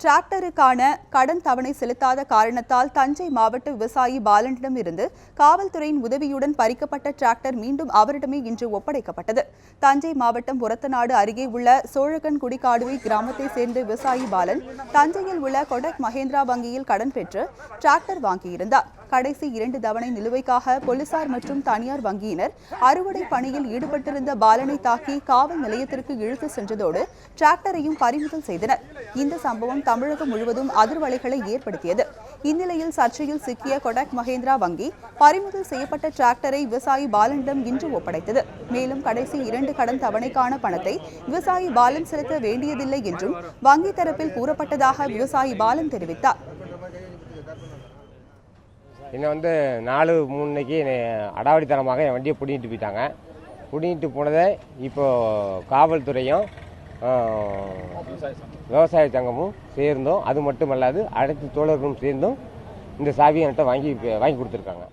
டிராக்டருக்கான கடன் தவணை செலுத்தாத காரணத்தால் தஞ்சை மாவட்ட விவசாயி பாலனிடம் இருந்து காவல்துறையின் உதவியுடன் பறிக்கப்பட்ட டிராக்டர் மீண்டும் அவரிடமே இன்று ஒப்படைக்கப்பட்டது. தஞ்சை மாவட்டம் ஒரத்தநாடு அருகே உள்ள சோழகன்குடி காடுவை கிராமத்தை சேர்ந்த விவசாயி பாலன் தஞ்சையில் உள்ள கொடக் மஹேந்திரா வங்கியில் கடன் பெற்று டிராக்டர் வாங்கியிருந்தார். கடைசி 2 தவணை நிலுவைக்காக போலீசார் மற்றும் தனியார் வங்கியினர் அறுவடை பணியில் ஈடுபட்டிருந்த பாலனை தாக்கி காவல் நிலையத்திற்கு இழுத்து சென்றதோடு டிராக்டரையும் பறிமுதல் செய்தனர். இந்த சம்பவம் தமிழகம் முழுவதும் அதிர்வலைகளை ஏற்படுத்தியது. இந்நிலையில் சர்ச்சையில் சிக்கிய கொடக் மஹேந்திரா வங்கி பறிமுதல் செய்யப்பட்ட டிராக்டரை விவசாயி பாலனிடம் இன்று ஒப்படைத்தது. மேலும் கடைசி 2 கடன் தவணைக்கான பணத்தை விவசாயி பாலன் செலுத்த வேண்டியதில்லை என்றும் வங்கி தரப்பில் கூறப்பட்டதாக விவசாயி பாலன் தெரிவித்தார். என்னை 4-3 அடாவடித்தனமாக என் வண்டியை பிடிங்கிட்டு போயிட்டாங்க. பிடிங்கிட்டு போனதை இப்போது காவல்துறையும் விவசாய சங்கமும் சேர்ந்தும், அது மட்டுமல்லாது அனைத்து தோழர்களும் சேர்ந்தும் இந்த சாவியை என்கிட்ட வாங்கி கொடுத்துருக்காங்க.